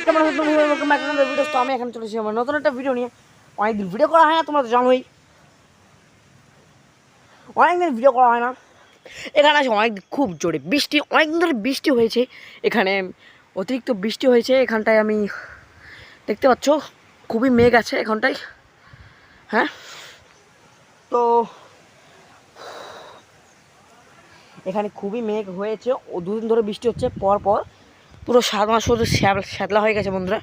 কেমন ভিডিও? তো আমি এখন চলেছি আমার নতুন একটা ভিডিও নিয়ে। অনেকদিন ভিডিও করা হয় না, তোমরা তো জানোই, অনেকদিন ভিডিও করা হয় না। এখানে আছে অনেক খুব জোরে বৃষ্টি, অনেকদিন ধরে বৃষ্টি হয়েছে, এখানে অতিরিক্ত বৃষ্টি হয়েছে। এখানটায় আমি দেখতে পাচ্ছ খুবই মেঘ আছে এখানটায়। হ্যাঁ, তো এখানে খুবই মেঘ হয়েছে, ও দুদিন ধরে বৃষ্টি হচ্ছে পর পর, পুরো 7 মাস শুধু শ্যাতলা হয়ে গেছে বন্ধুরা।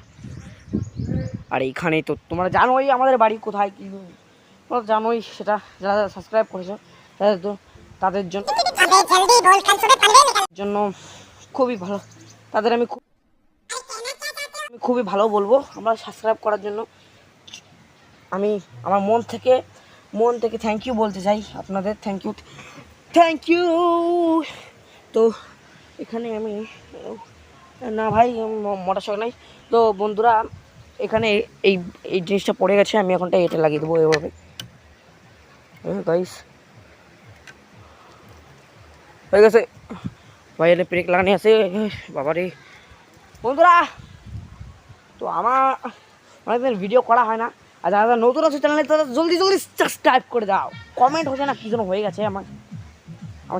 আর এইখানে তো তোমরা জানোই আমাদের বাড়ি কোথায়, কি তোমরা জানোই সেটা, যারা যারা সাবস্ক্রাইব করেছো তাদের তো তাদের জন্য খুবই ভালো, তাদের আমি খুবই ভালো বলবো। আমরা সাবস্ক্রাইব করার জন্য আমি আমার মন থেকে থ্যাংক ইউ বলতে চাই আপনাদের, থ্যাংক ইউ। তো এখানে আমি না ভাই মোটর সাইকেল নাই তো বন্ধুরা, এখানে এই এই জিনিসটা পড়ে গেছে, আমি এখনটা এটা লাগিয়ে দেবো এভাবে। গাইস হয়ে গেছে ভাই, এটা ব্রেক লাগানি আছে বাবারে বন্ধুরা। তো আমার অনেকদিন ভিডিও করা হয় না, আর যারা নতুন আছে চ্যানেলে তারা জলদি সাবস্ক্রাইব করে দাও। কমেন্ট হচ্ছে না, কী যেন হয়ে গেছে আমার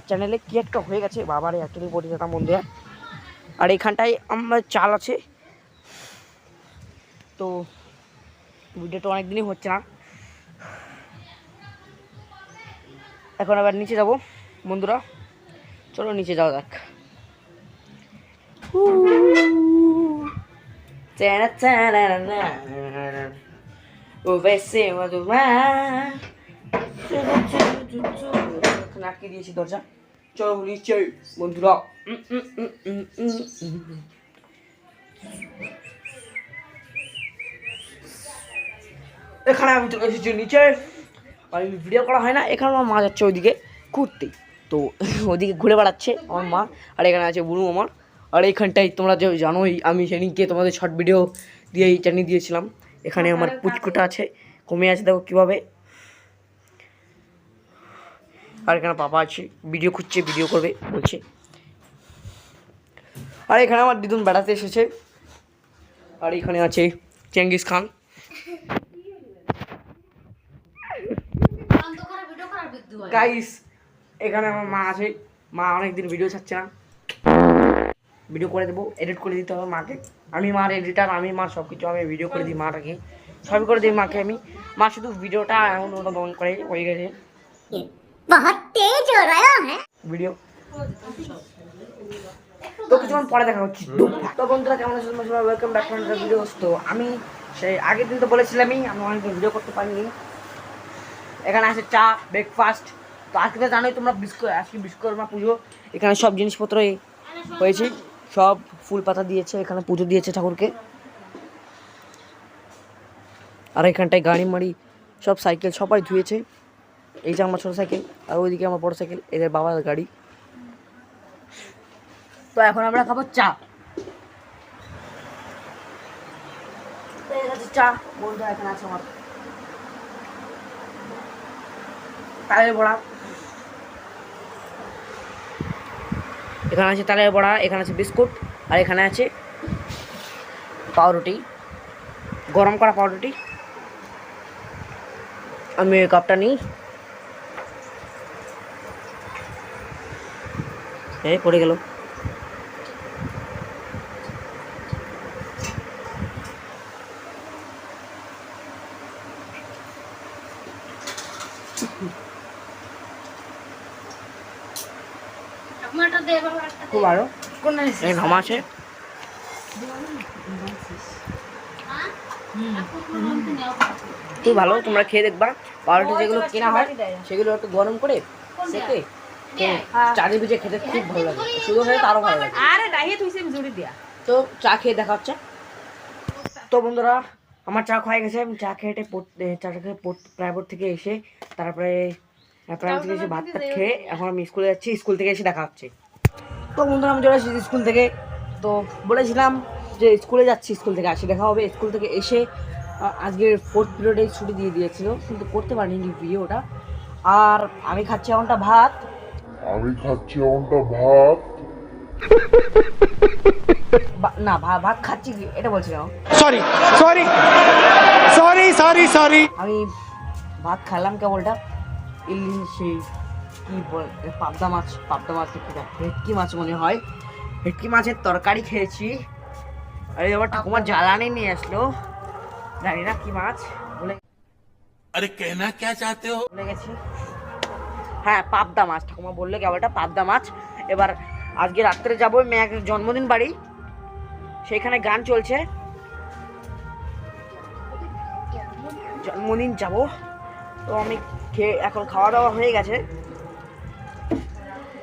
চ্যানেলে, কী একটা হয়ে গেছে বাবারে, অ্যাকচুয়ালি বলি যেতাম বন্ধুরা। আর এইখানটায় আমার চাল আছে, তো ভিডিওটা অনেকদিনই হচ্ছে না। এখন আবার নিচে যাব বন্ধুরা, চলো নিচে যাওয়া যাক। আটকে দিয়েছি দরজা, চলো নিচে বন্ধুরা। এখানে আমি চলে এসেছি নিচে, আর ভিডিও করা হয় না। এখানে আমার মা যাচ্ছে ওইদিকে ঘুরতে, তো ওইদিকে ঘুরে বেড়াচ্ছে আমার মা। আর এখানে আছে বুনু আমার। আর এইখানটায় তোমরা যে জানোই আমি সেদিনকে তোমাদের শর্ট ভিডিও দিয়ে জানিয়ে দিয়েছিলাম, এখানে আমার পুচকুটা আছে, কমে আছে দেখো কীভাবে। আর এখানে পাপা আছে, ভিডিও খুঁজছে, ভিডিও করবে বলছে। আর এখানে আমার দিদুন বেড়াতে এসেছে। আর এখানে আছে চেঙ্গিস খান। গাইস এখানে আমার মা আছে, মা অনেকদিন ভিডিও ছাড়ছে না, ভিডিও করে দেবো, এডিট করে দিতে হবে মাকে। আমি মার এডিটার, আমি মার সব কিছু, আমি ভিডিও করে দিই মাটাকে, সবই করে দিই মাকে আমি। মা শুধু ভিডিওটা এখন দমন করে হয়ে গেছে ভিডিও। তো কিছুক্ষণ পরে দেখা হচ্ছে। তো বন্ধুরা কেমন আছে তোমরা সবাই, welcome back to the videos. তো আমি সেই আগের দিন তো বলেছিলামই আমি অনেকদিন ভিডিও করতে পারিনি। এখানে আছে চা, ব্রেকফাস্ট। তো আজকে তো জানোই তোমরা আজকে বিশ্বকর্মা পুজো, এখানে সব জিনিসপত্র হয়েছে, সব ফুল পাতা দিয়েছে, এখানে পুজো দিয়েছে ঠাকুরকে। আর এখানটায় গাড়ি মাড়ি সব সাইকেল সবাই ধুয়েছে। এই যে আমার ছোটো সাইকেল, আর ওইদিকে আমার বড়ো সাইকেল, এদের বাবার গাড়ি। তো এখন আমরা খাবো চা। চা বন্ধুরা, এখানে আছে আমার তালের বড়া, এখানে আছে তালের বড়া, এখানে আছে বিস্কুট, আর এখানে আছে পাউরুটি, গরম করা পাউরুটি। আমি এই কাপটা নিই, এই পড়ে গেল। খুব ভালো, ঘামা আছে। খুব ভালো, তোমরা খেয়ে দেখবা। পাউরুটি যেগুলো কেনা হয় সেগুলো একটু গরম করে সেকে চারি ভিজে খেতে খুব ভালো লাগে, শুধু খেতে তারও ভালো লাগে। তো চা খেয়ে দেখা হচ্ছে। তো বন্ধুরা আমার চা খাওয়া গেছে, আমি চা খেয়ে প্রাইভেট থেকে এসে তারপরে প্রাইভেট থেকে এসে ভাত খেয়ে এখন আমি স্কুলে যাচ্ছি, স্কুল থেকে এসে দেখা হচ্ছে। তো বন্ধুরা আমি চলে এসেছি স্কুল থেকে, তো বলেছিলাম যে স্কুলে যাচ্ছি, স্কুল থেকে আসে দেখা হবে। স্কুল থেকে এসে আজকে 4th পিরিয়ডে ছুটি দিয়ে দিয়েছিল, কিন্তু করতে পারিনি ভিডিওটা। আর আমি খাচ্ছি এমনটা ভাত। না ভাত খাচ্ছি কি এটা বলছি কেন? Sorry sorry sorry sorry sorry আমি ভাত খেলাম কেবলটা ইলিশ সেই কি বল পাবদা মাছ ভেটকি মাছ মনে হয়, ভেটকি মাছের তরকারি খেয়েছি। আরে আমার ঠাকুমা জ্বালানি নিয়ে আসলো, জানি না কি মাছ বলে, আরে কেনা কে চাতে হো ভুলে গেছি। হ্যাঁ পাবদা মাছ, ঠাকুমা বললো কেবলটা পাবদা মাছ। এবার আজকে রাত্রে যাবো মেয়ের জন্মদিন বাড়ি, সেইখানে গান চলছে, জন্মদিন যাব। তো আমি এখন খাওয়া দাওয়া হয়ে গেছে,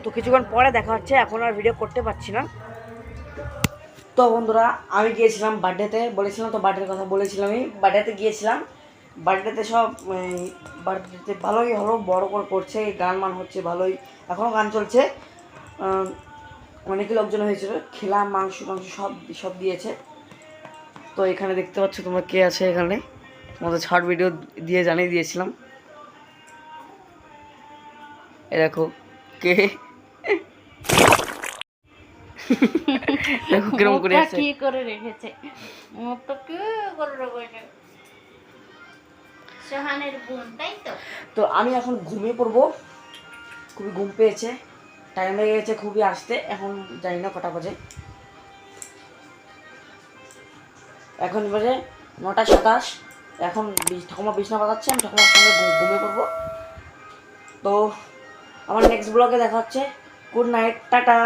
তো কিছুক্ষণ পরে দেখা হচ্ছে, এখন আর ভিডিও করতে পারছি না। তো বন্ধুরা আমি গিয়েছিলাম বার্থডেতে, বলেছিলাম তো বার্থডের কথা বলেছিলামই, বার্থডেতে গিয়েছিলাম। বার্থডেতে সব বার্থডেতে ভালোই হলো, বড় করে করছে, গান মান হচ্ছে ভালোই, এখনও গান চলছে। অনেক লোকজন হয়েছিল, খেলাম, মাংস সব দিয়েছে। তো এখানে দেখতে পাচ্ছ তোমরা কে আছে, এখানে তোমাদের শর্ট ভিডিও দিয়ে জানিয়ে দিয়েছিলাম। এ দেখো কে, দেখো কিরকম করে আছে, কি করে রেখেছে মুখটা কি করে রেখেছে সোহানের বোন, তাই তো। তো আমি এখন ঘুমিয়ে পড়বো, খুবই ঘুম পেয়েছে, টাইম লেগে গেছে খুবই আসতে, এখন জানি না কটা বাজে, এখন বাজে 9:27। এখন ঠাকুমা বিছনা বাজাচ্ছে, আমি ঠাকুমার সঙ্গে ঘুমিয়ে পড়বো। তো আমার নেক্সট ব্লগে দেখা হচ্ছে, গুড নাইট, টাটা।